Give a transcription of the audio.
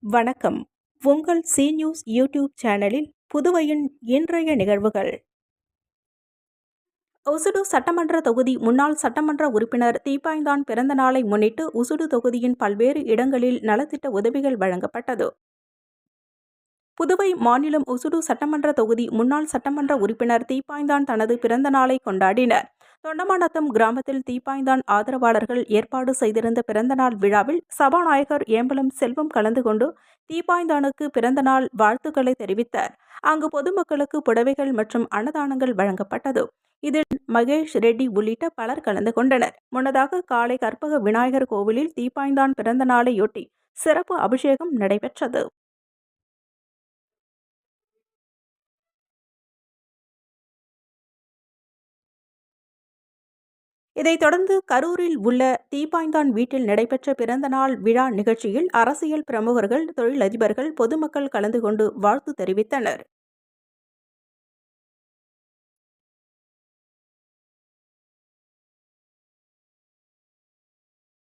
வணக்கம். உங்கள் C news YouTube சேனலில் புதுவையின் இன்றைய நிகழ்வுகள். உசுடு சட்டமன்ற தொகுதி முன்னாள் சட்டமன்ற உறுப்பினர் தீப்பாய்ந்தான் பிறந்த நாளை முன்னிட்டு உசுடு தொகுதியின் பல்வேறு இடங்களில் நலத்திட்ட உதவிகள் வழங்கப்பட்டது. புதுவை மாநிலம் உசுடு சட்டமன்ற தொகுதி முன்னாள் சட்டமன்ற உறுப்பினர் தீப்பாய்ந்தான் தனது பிறந்த நாளை கொண்டாடினர். தொண்டமாநத்தம் கிராமத்தில் தீப்பாய்ந்தான் ஆதரவாளர்கள் ஏற்பாடு செய்திருந்த பிறந்தநாள் விழாவில் சபாநாயகர் ஏம்பலம் செல்வம் கலந்து கொண்டு தீப்பாய்ந்தானுக்கு பிறந்தநாள் வாழ்த்துக்களை தெரிவித்தார். அங்கு பொதுமக்களுக்கு புடவைகள் மற்றும் அன்னதானங்கள் வழங்கப்பட்டது. இதில் மகேஷ் ரெட்டி உள்ளிட்ட பலர் கலந்து கொண்டனர். முன்னதாக காலை கற்பக விநாயகர் கோவிலில் தீப்பாய்ந்தான் பிறந்த நாளையொட்டி சிறப்பு அபிஷேகம் நடைபெற்றது. இதைத் தொடர்ந்து கரூரில் உள்ள தீப்பாய்ந்தான் வீட்டில் நடைபெற்ற பிறந்தநாள் விழா நிகழ்ச்சியில் அரசியல் பிரமுகர்கள், தொழிலதிபர்கள், பொதுமக்கள் கலந்து கொண்டு வாழ்த்து தெரிவித்தனர்.